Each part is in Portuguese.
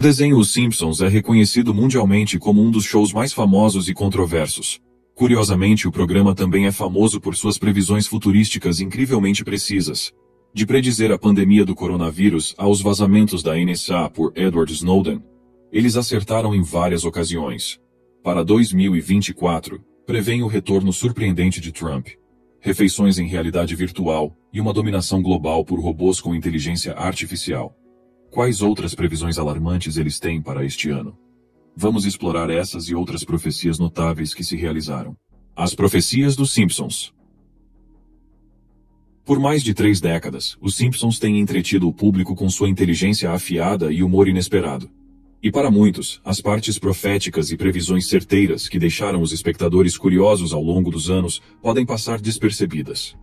O desenho Os Simpsons é reconhecido mundialmente como um dos shows mais famosos e controversos. Curiosamente, o programa também é famoso por suas previsões futurísticas incrivelmente precisas. De predizer a pandemia do coronavírus aos vazamentos da NSA por Edward Snowden, eles acertaram em várias ocasiões. Para 2024, prevêem o retorno surpreendente de Trump, refeições em realidade virtual e uma dominação global por robôs com inteligência artificial. Quais outras previsões alarmantes eles têm para este ano? Vamos explorar essas e outras profecias notáveis que se realizaram. As profecias dos Simpsons. Por mais de 3 décadas, os Simpsons têm entretido o público com sua inteligência afiada e humor inesperado. E para muitos, as partes proféticas e previsões certeiras que deixaram os espectadores curiosos ao longo dos anos podem passar despercebidas.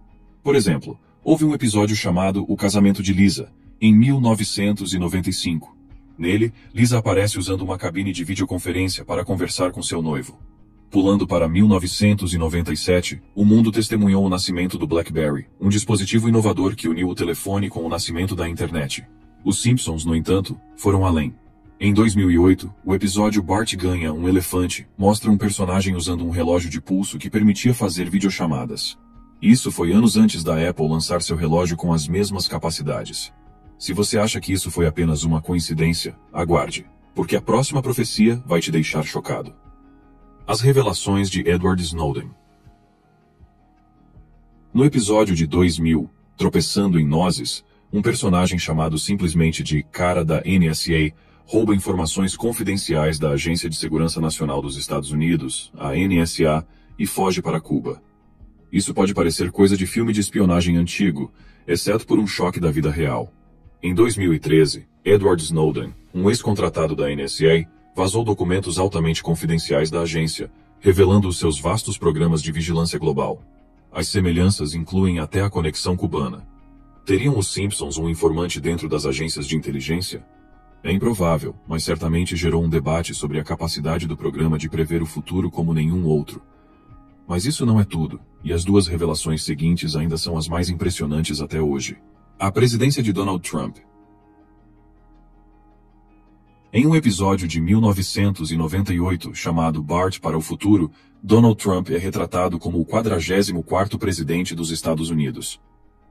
Por exemplo, houve um episódio chamado O Casamento de Lisa, em 1995. Nele, Lisa aparece usando uma cabine de videoconferência para conversar com seu noivo. Pulando para 1997, o mundo testemunhou o nascimento do BlackBerry, um dispositivo inovador que uniu o telefone com o nascimento da internet. Os Simpsons, no entanto, foram além. Em 2008, o episódio Bart Ganha um Elefante mostra um personagem usando um relógio de pulso que permitia fazer videochamadas. Isso foi anos antes da Apple lançar seu relógio com as mesmas capacidades. Se você acha que isso foi apenas uma coincidência, aguarde, porque a próxima profecia vai te deixar chocado. As revelações de Edward Snowden. No episódio de 2000, Tropeçando em Nozes, um personagem chamado simplesmente de Cara da NSA rouba informações confidenciais da Agência de Segurança Nacional dos Estados Unidos, a NSA, e foge para Cuba. Isso pode parecer coisa de filme de espionagem antigo, exceto por um choque da vida real. Em 2013, Edward Snowden, um ex-contratado da NSA, vazou documentos altamente confidenciais da agência, revelando os seus vastos programas de vigilância global. As semelhanças incluem até a conexão cubana. Teriam os Simpsons um informante dentro das agências de inteligência? É improvável, mas certamente gerou um debate sobre a capacidade do programa de prever o futuro como nenhum outro. Mas isso não é tudo, e as 2 revelações seguintes ainda são as mais impressionantes até hoje. A presidência de Donald Trump. Em um episódio de 1998 chamado Bart para o Futuro, Donald Trump é retratado como o 44º presidente dos Estados Unidos.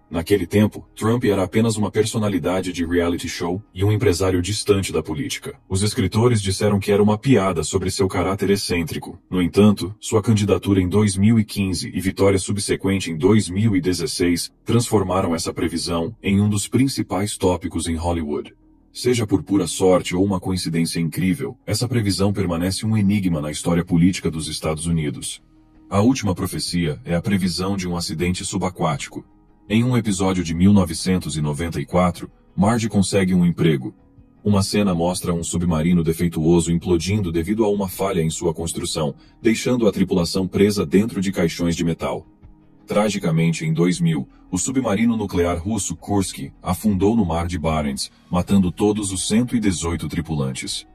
Naquele tempo, Trump era apenas uma personalidade de reality show e um empresário distante da política. Os escritores disseram que era uma piada sobre seu caráter excêntrico. No entanto, sua candidatura em 2015 e vitória subsequente em 2016 transformaram essa previsão em um dos principais tópicos em Hollywood. Seja por pura sorte ou uma coincidência incrível, essa previsão permanece um enigma na história política dos Estados Unidos. A última profecia é a previsão de um acidente subaquático. Em um episódio de 1994, Marge consegue um emprego. Uma cena mostra um submarino defeituoso implodindo devido a uma falha em sua construção, deixando a tripulação presa dentro de caixões de metal. Tragicamente, em 2000, o submarino nuclear russo Kursk afundou no mar de Barents, matando todos os 118 tripulantes.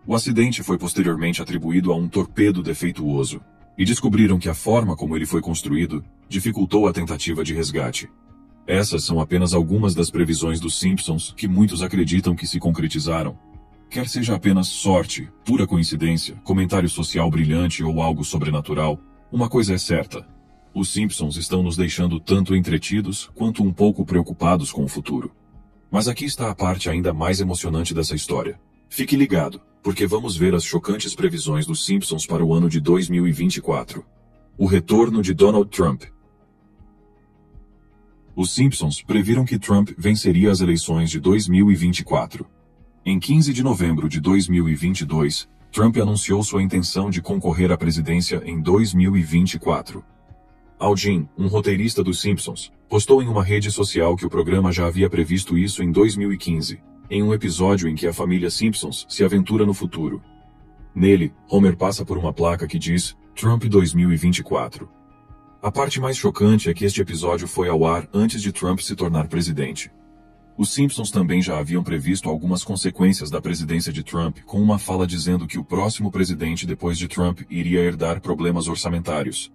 O acidente foi posteriormente atribuído a um torpedo defeituoso, e descobriram que a forma como ele foi construído dificultou a tentativa de resgate. Essas são apenas algumas das previsões dos Simpsons que muitos acreditam que se concretizaram. Quer seja apenas sorte, pura coincidência, comentário social brilhante ou algo sobrenatural, uma coisa é certa. Os Simpsons estão nos deixando tanto entretidos quanto um pouco preocupados com o futuro. Mas aqui está a parte ainda mais emocionante dessa história. Fique ligado, porque vamos ver as chocantes previsões dos Simpsons para o ano de 2024. O retorno de Donald Trump. Os Simpsons previram que Trump venceria as eleições de 2024. Em 15 de novembro de 2022, Trump anunciou sua intenção de concorrer à presidência em 2024. Al Jean, um roteirista dos Simpsons, postou em uma rede social que o programa já havia previsto isso em 2015, em um episódio em que a família Simpsons se aventura no futuro. Nele, Homer passa por uma placa que diz Trump 2024. A parte mais chocante é que este episódio foi ao ar antes de Trump se tornar presidente. Os Simpsons também já haviam previsto algumas consequências da presidência de Trump, com uma fala dizendo que o próximo presidente depois de Trump iria herdar problemas orçamentários.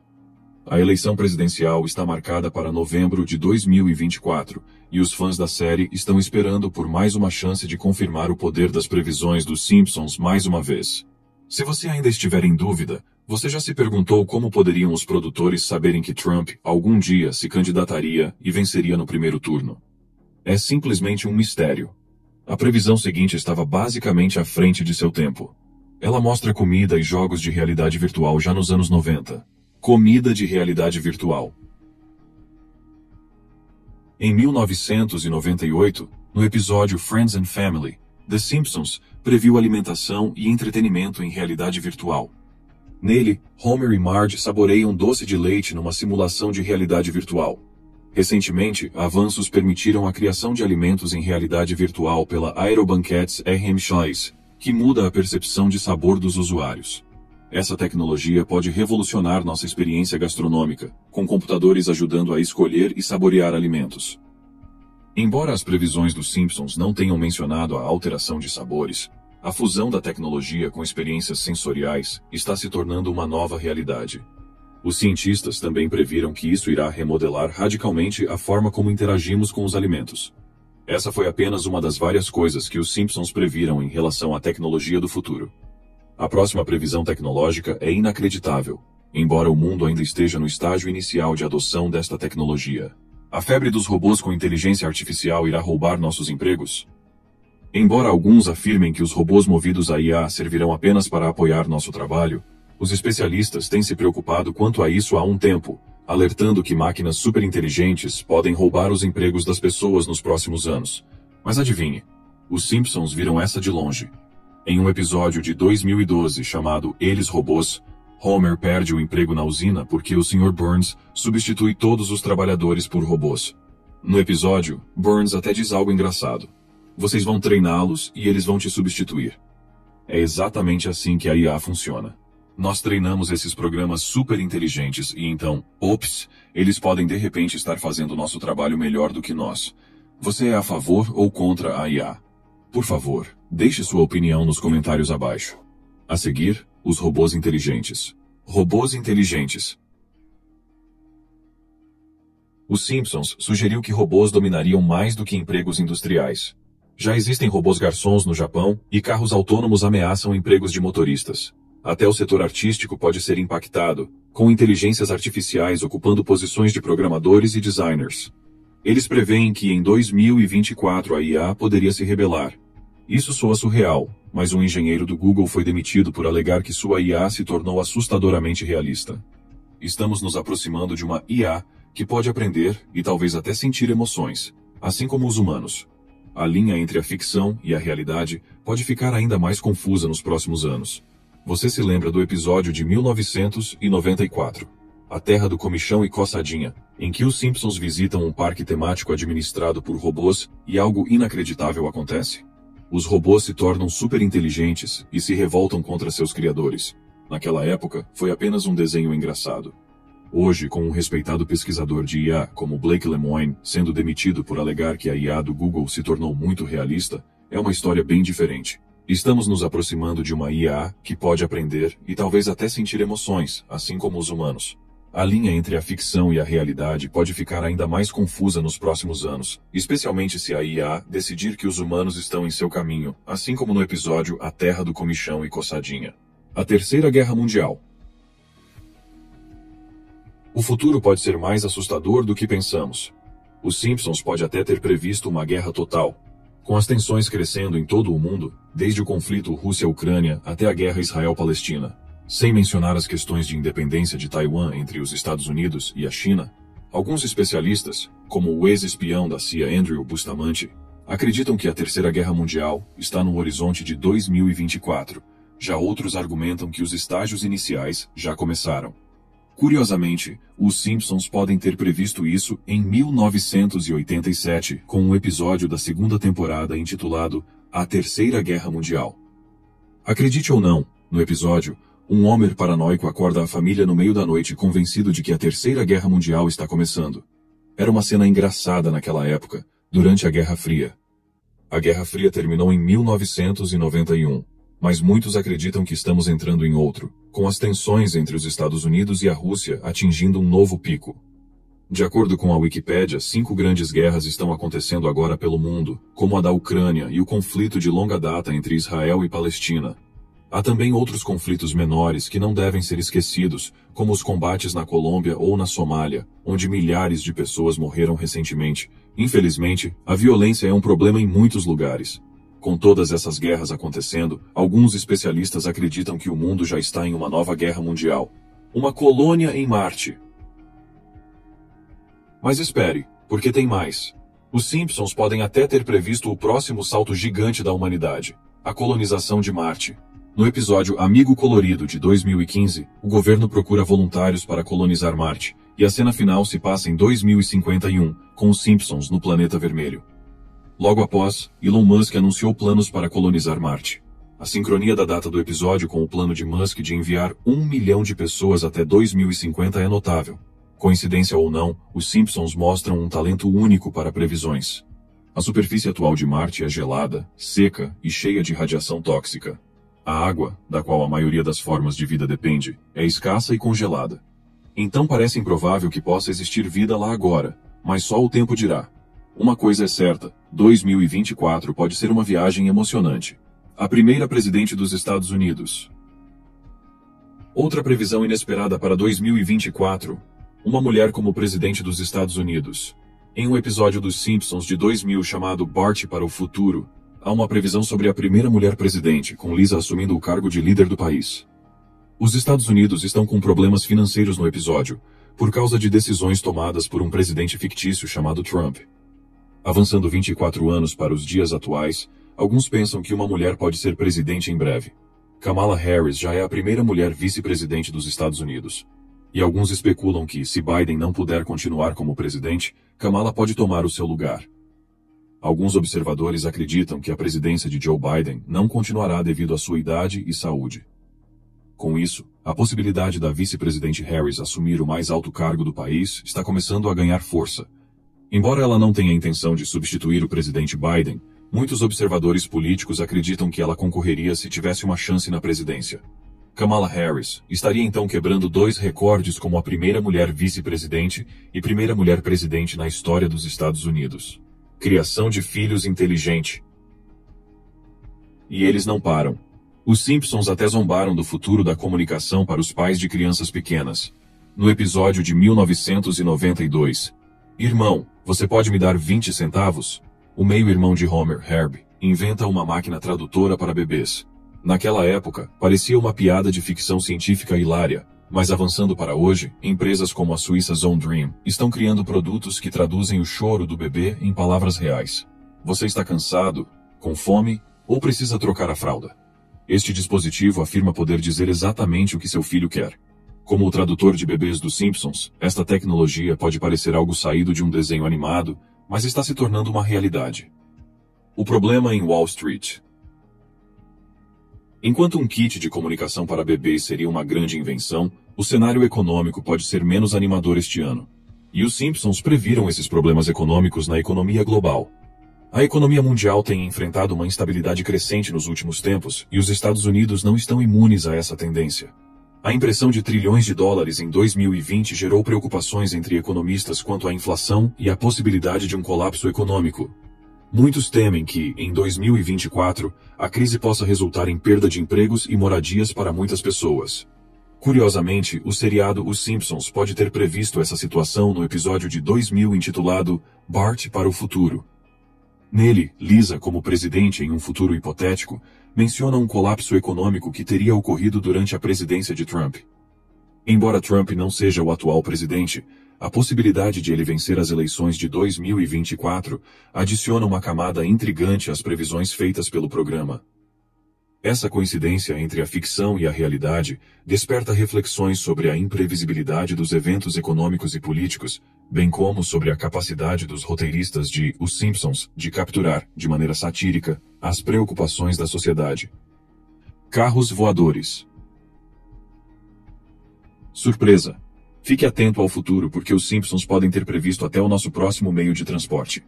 A eleição presidencial está marcada para novembro de 2024, e os fãs da série estão esperando por mais uma chance de confirmar o poder das previsões dos Simpsons mais uma vez. Se você ainda estiver em dúvida, você já se perguntou como poderiam os produtores saberem que Trump algum dia se candidataria e venceria no primeiro turno? É simplesmente um mistério. A previsão seguinte estava basicamente à frente de seu tempo. Ela mostra comida e jogos de realidade virtual já nos anos 90. Comida de realidade virtual. Em 1998, no episódio Friends and Family, The Simpsons previu alimentação e entretenimento em realidade virtual. Nele, Homer e Marge saboreiam doce de leite numa simulação de realidade virtual. Recentemente, avanços permitiram a criação de alimentos em realidade virtual pela Aerobanquets RMX, que muda a percepção de sabor dos usuários. Essa tecnologia pode revolucionar nossa experiência gastronômica, com computadores ajudando a escolher e saborear alimentos. Embora as previsões dos Simpsons não tenham mencionado a alteração de sabores, a fusão da tecnologia com experiências sensoriais está se tornando uma nova realidade. Os cientistas também previram que isso irá remodelar radicalmente a forma como interagimos com os alimentos. Essa foi apenas uma das várias coisas que os Simpsons previram em relação à tecnologia do futuro. A próxima previsão tecnológica é inacreditável, embora o mundo ainda esteja no estágio inicial de adoção desta tecnologia. A febre dos robôs com inteligência artificial irá roubar nossos empregos? Embora alguns afirmem que os robôs movidos a IA servirão apenas para apoiar nosso trabalho, os especialistas têm se preocupado quanto a isso há um tempo, alertando que máquinas superinteligentes podem roubar os empregos das pessoas nos próximos anos. Mas adivinhe, os Simpsons viram essa de longe. Em um episódio de 2012 chamado Eles Robôs, Homer perde o emprego na usina porque o Sr. Burns substitui todos os trabalhadores por robôs. No episódio, Burns até diz algo engraçado. Vocês vão treiná-los e eles vão te substituir. É exatamente assim que a IA funciona. Nós treinamos esses programas super inteligentes e então, ops, eles podem de repente estar fazendo nosso trabalho melhor do que nós. Você é a favor ou contra a IA? Por favor, deixe sua opinião nos comentários abaixo. A seguir, os robôs inteligentes. Robôs inteligentes. Os Simpsons sugeriu que robôs dominariam mais do que empregos industriais. Já existem robôs garçons no Japão e carros autônomos ameaçam empregos de motoristas. Até o setor artístico pode ser impactado, com inteligências artificiais ocupando posições de programadores e designers. Eles preveem que em 2024 a IA poderia se rebelar. Isso soa surreal, mas um engenheiro do Google foi demitido por alegar que sua IA se tornou assustadoramente realista. Estamos nos aproximando de uma IA que pode aprender e talvez até sentir emoções, assim como os humanos. A linha entre a ficção e a realidade pode ficar ainda mais confusa nos próximos anos. Você se lembra do episódio de 1994, A Terra do Comichão e Coçadinha, em que os Simpsons visitam um parque temático administrado por robôs e algo inacreditável acontece? Os robôs se tornam super inteligentes e se revoltam contra seus criadores. Naquela época, foi apenas um desenho engraçado. Hoje, com um respeitado pesquisador de IA como Blake Lemoine sendo demitido por alegar que a IA do Google se tornou muito realista, é uma história bem diferente. Estamos nos aproximando de uma IA que pode aprender e talvez até sentir emoções, assim como os humanos. A linha entre a ficção e a realidade pode ficar ainda mais confusa nos próximos anos, especialmente se a IA decidir que os humanos estão em seu caminho, assim como no episódio A Terra do Comichão e Coçadinha. A Terceira Guerra Mundial. O futuro pode ser mais assustador do que pensamos. Os Simpsons pode até ter previsto uma guerra total, com as tensões crescendo em todo o mundo, desde o conflito Rússia-Ucrânia até a guerra Israel-Palestina. Sem mencionar as questões de independência de Taiwan entre os Estados Unidos e a China, alguns especialistas, como o ex-espião da CIA Andrew Bustamante, acreditam que a Terceira Guerra Mundial está no horizonte de 2024. Já outros argumentam que os estágios iniciais já começaram. Curiosamente, os Simpsons podem ter previsto isso em 1987, com um episódio da segunda temporada intitulado A Terceira Guerra Mundial. Acredite ou não, no episódio, um Homer paranoico acorda a família no meio da noite convencido de que a Terceira Guerra Mundial está começando. Era uma cena engraçada naquela época, durante a Guerra Fria. A Guerra Fria terminou em 1991, mas muitos acreditam que estamos entrando em outro, com as tensões entre os Estados Unidos e a Rússia atingindo um novo pico. De acordo com a Wikipédia, 5 grandes guerras estão acontecendo agora pelo mundo, como a da Ucrânia e o conflito de longa data entre Israel e Palestina. Há também outros conflitos menores que não devem ser esquecidos, como os combates na Colômbia ou na Somália, onde milhares de pessoas morreram recentemente. Infelizmente, a violência é um problema em muitos lugares. Com todas essas guerras acontecendo, alguns especialistas acreditam que o mundo já está em uma nova guerra mundial. Uma colônia em Marte. Mas espere, porque tem mais. Os Simpsons podem até ter previsto o próximo salto gigante da humanidade, a colonização de Marte. No episódio Amigo Colorido de 2015, o governo procura voluntários para colonizar Marte, e a cena final se passa em 2051, com os Simpsons no planeta vermelho. Logo após, Elon Musk anunciou planos para colonizar Marte. A sincronia da data do episódio com o plano de Musk de enviar 1 milhão de pessoas até 2050 é notável. Coincidência ou não, os Simpsons mostram um talento único para previsões. A superfície atual de Marte é gelada, seca e cheia de radiação tóxica. A água, da qual a maioria das formas de vida depende, é escassa e congelada. Então parece improvável que possa existir vida lá agora, mas só o tempo dirá. Uma coisa é certa, 2024 pode ser uma viagem emocionante. A primeira presidente dos Estados Unidos. Outra previsão inesperada para 2024, uma mulher como presidente dos Estados Unidos. Em um episódio dos Simpsons de 2000 chamado Bart para o Futuro, há uma previsão sobre a primeira mulher presidente, com Lisa assumindo o cargo de líder do país. Os Estados Unidos estão com problemas financeiros no episódio, por causa de decisões tomadas por um presidente fictício chamado Trump. Avançando 24 anos para os dias atuais, alguns pensam que uma mulher pode ser presidente em breve. Kamala Harris já é a primeira mulher vice-presidente dos Estados Unidos. E alguns especulam que, se Biden não puder continuar como presidente, Kamala pode tomar o seu lugar. Alguns observadores acreditam que a presidência de Joe Biden não continuará devido à sua idade e saúde. Com isso, a possibilidade da vice-presidente Harris assumir o mais alto cargo do país está começando a ganhar força. Embora ela não tenha a intenção de substituir o presidente Biden, muitos observadores políticos acreditam que ela concorreria se tivesse uma chance na presidência. Kamala Harris estaria então quebrando 2 recordes como a primeira mulher vice-presidente e primeira mulher presidente na história dos Estados Unidos. Criação de filhos inteligente. E eles não param. Os Simpsons até zombaram do futuro da comunicação para os pais de crianças pequenas. No episódio de 1992, Irmão, você pode me dar 20 centavos? O meio-irmão de Homer, Herb, inventa uma máquina tradutora para bebês. Naquela época, parecia uma piada de ficção científica hilária, mas avançando para hoje, empresas como a suíça Zone Dream estão criando produtos que traduzem o choro do bebê em palavras reais. Você está cansado, com fome, ou precisa trocar a fralda? Este dispositivo afirma poder dizer exatamente o que seu filho quer. Como o tradutor de bebês dos Simpsons, esta tecnologia pode parecer algo saído de um desenho animado, mas está se tornando uma realidade. O problema em Wall Street. Enquanto um kit de comunicação para bebês seria uma grande invenção, o cenário econômico pode ser menos animador este ano. E os Simpsons previram esses problemas econômicos na economia global. A economia mundial tem enfrentado uma instabilidade crescente nos últimos tempos, e os Estados Unidos não estão imunes a essa tendência. A impressão de trilhões de dólares em 2020 gerou preocupações entre economistas quanto à inflação e à possibilidade de um colapso econômico. Muitos temem que, em 2024, a crise possa resultar em perda de empregos e moradias para muitas pessoas. Curiosamente, o seriado Os Simpsons pode ter previsto essa situação no episódio de 2000 intitulado Bart para o Futuro. Nele, Lisa, como presidente em um futuro hipotético, menciona um colapso econômico que teria ocorrido durante a presidência de Trump. Embora Trump não seja o atual presidente, a possibilidade de ele vencer as eleições de 2024 adiciona uma camada intrigante às previsões feitas pelo programa. Essa coincidência entre a ficção e a realidade desperta reflexões sobre a imprevisibilidade dos eventos econômicos e políticos, bem como sobre a capacidade dos roteiristas de Os Simpsons de capturar, de maneira satírica, as preocupações da sociedade. Carros voadores. Surpresa! Fique atento ao futuro porque os Simpsons podem ter previsto até o nosso próximo meio de transporte.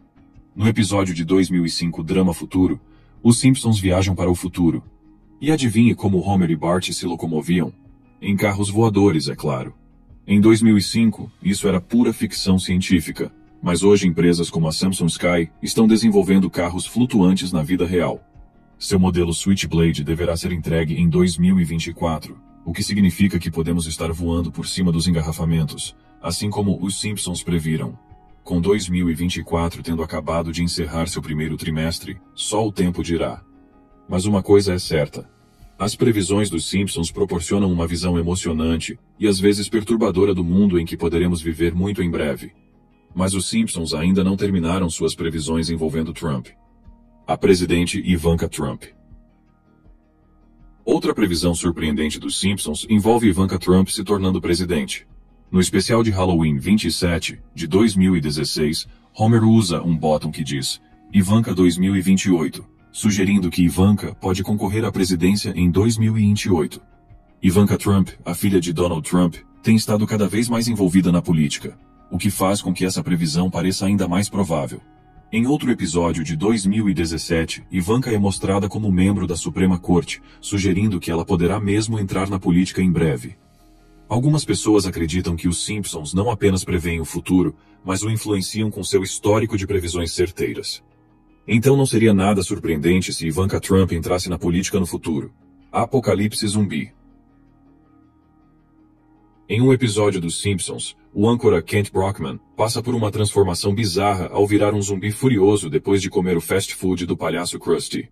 No episódio de 2005 Drama Futuro, os Simpsons viajam para o futuro. E adivinhe como Homer e Bart se locomoviam? Em carros voadores, é claro. Em 2005, isso era pura ficção científica, mas hoje empresas como a Samsung Sky estão desenvolvendo carros flutuantes na vida real. Seu modelo Switchblade deverá ser entregue em 2024, o que significa que podemos estar voando por cima dos engarrafamentos, assim como os Simpsons previram. Com 2024 tendo acabado de encerrar seu primeiro trimestre, só o tempo dirá. Mas uma coisa é certa. As previsões dos Simpsons proporcionam uma visão emocionante e às vezes perturbadora do mundo em que poderemos viver muito em breve. Mas os Simpsons ainda não terminaram suas previsões envolvendo Trump. A presidente Ivanka Trump. Outra previsão surpreendente dos Simpsons envolve Ivanka Trump se tornando presidente. No especial de Halloween 27, de 2016, Homer usa um botão que diz Ivanka 2028, sugerindo que Ivanka pode concorrer à presidência em 2028. Ivanka Trump, a filha de Donald Trump, tem estado cada vez mais envolvida na política, o que faz com que essa previsão pareça ainda mais provável. Em outro episódio de 2017, Ivanka é mostrada como membro da Suprema Corte, sugerindo que ela poderá mesmo entrar na política em breve. Algumas pessoas acreditam que os Simpsons não apenas preveem o futuro, mas o influenciam com seu histórico de previsões certeiras. Então não seria nada surpreendente se Ivanka Trump entrasse na política no futuro. Apocalipse zumbi. Em um episódio dos Simpsons, o âncora Kent Brockman passa por uma transformação bizarra ao virar um zumbi furioso depois de comer o fast food do palhaço Krusty.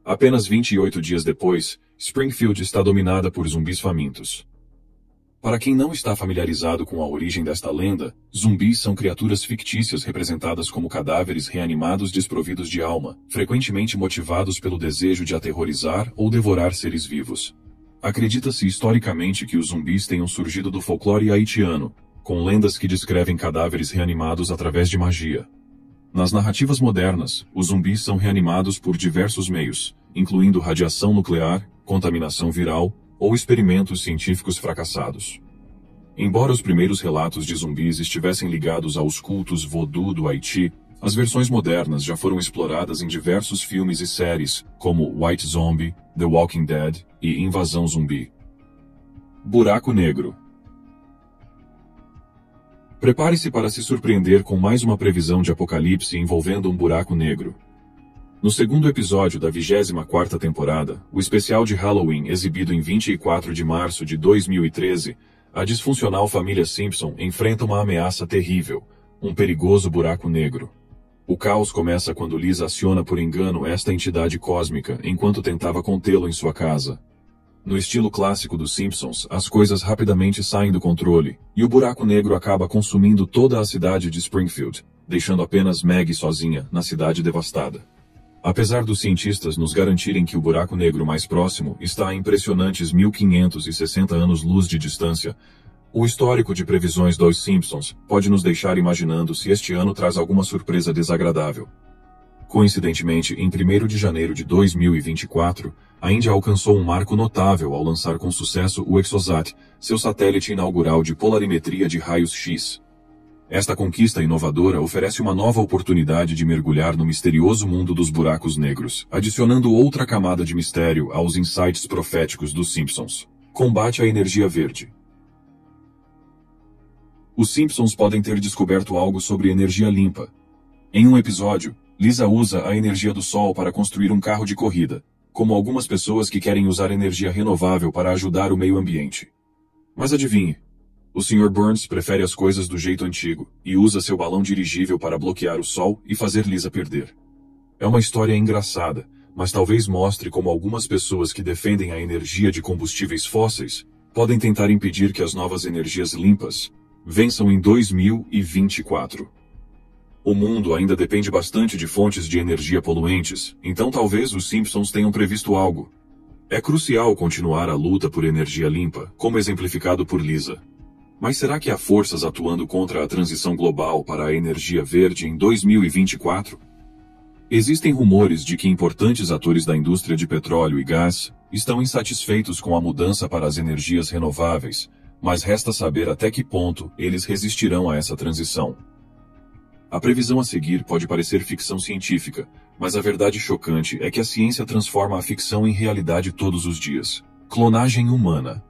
Apenas 28 dias depois, Springfield está dominada por zumbis famintos. Para quem não está familiarizado com a origem desta lenda, zumbis são criaturas fictícias representadas como cadáveres reanimados desprovidos de alma, frequentemente motivados pelo desejo de aterrorizar ou devorar seres vivos. Acredita-se historicamente que os zumbis tenham surgido do folclore haitiano, com lendas que descrevem cadáveres reanimados através de magia. Nas narrativas modernas, os zumbis são reanimados por diversos meios, incluindo radiação nuclear, contaminação viral, ou experimentos científicos fracassados. Embora os primeiros relatos de zumbis estivessem ligados aos cultos voodoo do Haiti, as versões modernas já foram exploradas em diversos filmes e séries, como White Zombie, The Walking Dead e Invasão Zumbi. Buraco Negro. Prepare-se para se surpreender com mais uma previsão de apocalipse envolvendo um buraco negro. No segundo episódio da 24ª temporada, o especial de Halloween exibido em 24 de março de 2013, a disfuncional família Simpson enfrenta uma ameaça terrível, um perigoso buraco negro. O caos começa quando Lisa aciona por engano esta entidade cósmica enquanto tentava contê-lo em sua casa. No estilo clássico dos Simpsons, as coisas rapidamente saem do controle, e o buraco negro acaba consumindo toda a cidade de Springfield, deixando apenas Maggie sozinha na cidade devastada. Apesar dos cientistas nos garantirem que o buraco negro mais próximo está a impressionantes 1560 anos-luz de distância, o histórico de previsões dos Simpsons pode nos deixar imaginando se este ano traz alguma surpresa desagradável. Coincidentemente, em 1º de janeiro de 2024, a Índia alcançou um marco notável ao lançar com sucesso o Exosat, seu satélite inaugural de polarimetria de raios-x. Esta conquista inovadora oferece uma nova oportunidade de mergulhar no misterioso mundo dos buracos negros, adicionando outra camada de mistério aos insights proféticos dos Simpsons. Combate à energia verde. Os Simpsons podem ter descoberto algo sobre energia limpa. Em um episódio, Lisa usa a energia do sol para construir um carro de corrida, como algumas pessoas que querem usar energia renovável para ajudar o meio ambiente. Mas adivinhe, o Sr. Burns prefere as coisas do jeito antigo e usa seu balão dirigível para bloquear o sol e fazer Lisa perder. É uma história engraçada, mas talvez mostre como algumas pessoas que defendem a energia de combustíveis fósseis podem tentar impedir que as novas energias limpas vençam em 2024. O mundo ainda depende bastante de fontes de energia poluentes, então talvez os Simpsons tenham previsto algo. É crucial continuar a luta por energia limpa, como exemplificado por Lisa. Mas será que há forças atuando contra a transição global para a energia verde em 2024? Existem rumores de que importantes atores da indústria de petróleo e gás estão insatisfeitos com a mudança para as energias renováveis, mas resta saber até que ponto eles resistirão a essa transição. A previsão a seguir pode parecer ficção científica, mas a verdade chocante é que a ciência transforma a ficção em realidade todos os dias. Clonagem humana.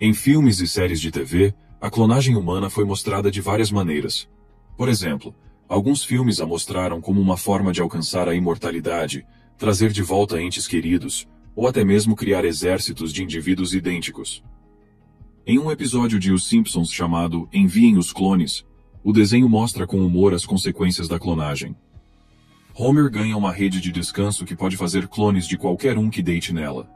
Em filmes e séries de TV, a clonagem humana foi mostrada de várias maneiras. Por exemplo, alguns filmes a mostraram como uma forma de alcançar a imortalidade, trazer de volta entes queridos, ou até mesmo criar exércitos de indivíduos idênticos. Em um episódio de Os Simpsons chamado Enviem os Clones, o desenho mostra com humor as consequências da clonagem. Homer ganha uma rede de descanso que pode fazer clones de qualquer um que deite nela.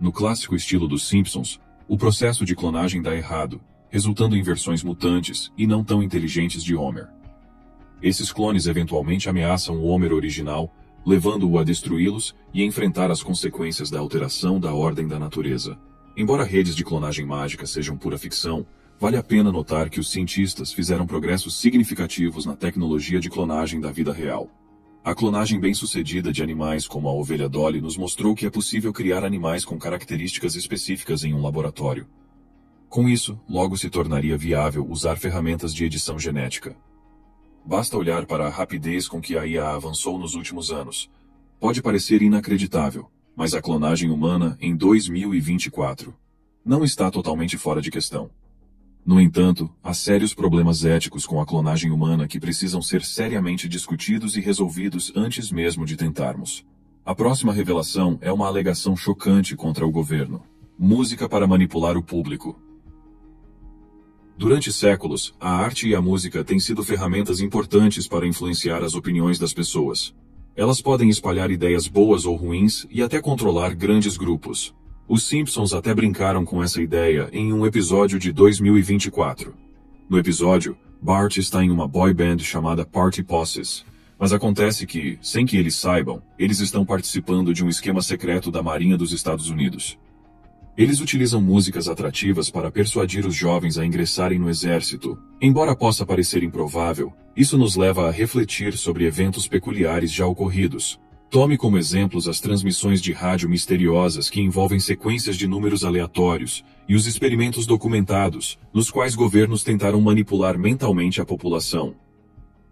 No clássico estilo dos Simpsons, o processo de clonagem dá errado, resultando em versões mutantes e não tão inteligentes de Homer. Esses clones eventualmente ameaçam o Homer original, levando-o a destruí-los e enfrentar as consequências da alteração da ordem da natureza. Embora redes de clonagem mágica sejam pura ficção, vale a pena notar que os cientistas fizeram progressos significativos na tecnologia de clonagem da vida real. A clonagem bem-sucedida de animais como a ovelha Dolly nos mostrou que é possível criar animais com características específicas em um laboratório. Com isso, logo se tornaria viável usar ferramentas de edição genética. Basta olhar para a rapidez com que a IA avançou nos últimos anos. Pode parecer inacreditável, mas a clonagem humana em 2024 não está totalmente fora de questão. No entanto, há sérios problemas éticos com a clonagem humana que precisam ser seriamente discutidos e resolvidos antes mesmo de tentarmos. A próxima revelação é uma alegação chocante contra o governo. Música para manipular o público. Durante séculos, a arte e a música têm sido ferramentas importantes para influenciar as opiniões das pessoas. Elas podem espalhar ideias boas ou ruins e até controlar grandes grupos. Os Simpsons até brincaram com essa ideia em um episódio de 2024. No episódio, Bart está em uma boy band chamada Party Posses, mas acontece que, sem que eles saibam, eles estão participando de um esquema secreto da Marinha dos Estados Unidos. Eles utilizam músicas atrativas para persuadir os jovens a ingressarem no exército. Embora possa parecer improvável, isso nos leva a refletir sobre eventos peculiares já ocorridos. Tome como exemplos as transmissões de rádio misteriosas que envolvem sequências de números aleatórios e os experimentos documentados, nos quais governos tentaram manipular mentalmente a população.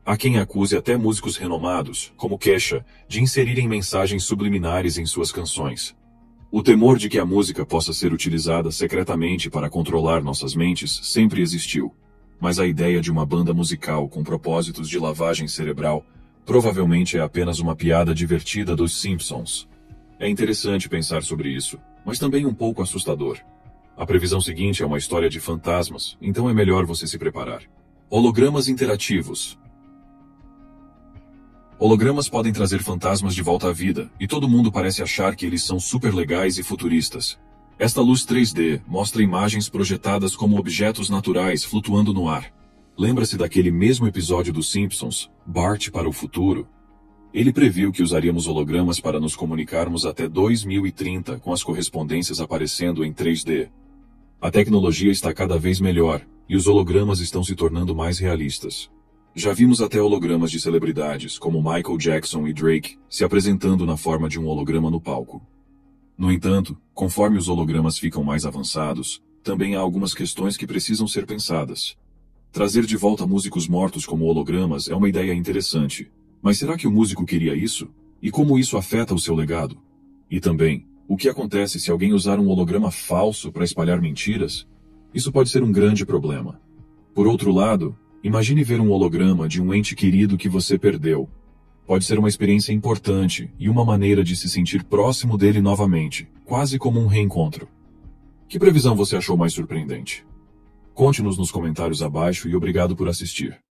Há quem acuse até músicos renomados, como Kesha, de inserirem mensagens subliminares em suas canções. O temor de que a música possa ser utilizada secretamente para controlar nossas mentes sempre existiu, mas a ideia de uma banda musical com propósitos de lavagem cerebral provavelmente é apenas uma piada divertida dos Simpsons. É interessante pensar sobre isso, mas também um pouco assustador. A previsão seguinte é uma história de fantasmas, então é melhor você se preparar. Hologramas interativos. Hologramas podem trazer fantasmas de volta à vida, e todo mundo parece achar que eles são super legais e futuristas. Esta luz 3D mostra imagens projetadas como objetos naturais flutuando no ar. Lembra-se daquele mesmo episódio dos Simpsons, Bart para o futuro? Ele previu que usaríamos hologramas para nos comunicarmos até 2030 com as correspondências aparecendo em 3D. A tecnologia está cada vez melhor, e os hologramas estão se tornando mais realistas. Já vimos até hologramas de celebridades, como Michael Jackson e Drake, se apresentando na forma de um holograma no palco. No entanto, conforme os hologramas ficam mais avançados, também há algumas questões que precisam ser pensadas. Trazer de volta músicos mortos como hologramas é uma ideia interessante, mas será que o músico queria isso? E como isso afeta o seu legado? E também, o que acontece se alguém usar um holograma falso para espalhar mentiras? Isso pode ser um grande problema. Por outro lado, imagine ver um holograma de um ente querido que você perdeu. Pode ser uma experiência importante e uma maneira de se sentir próximo dele novamente, quase como um reencontro. Que previsão você achou mais surpreendente? Conte-nos nos comentários abaixo e obrigado por assistir.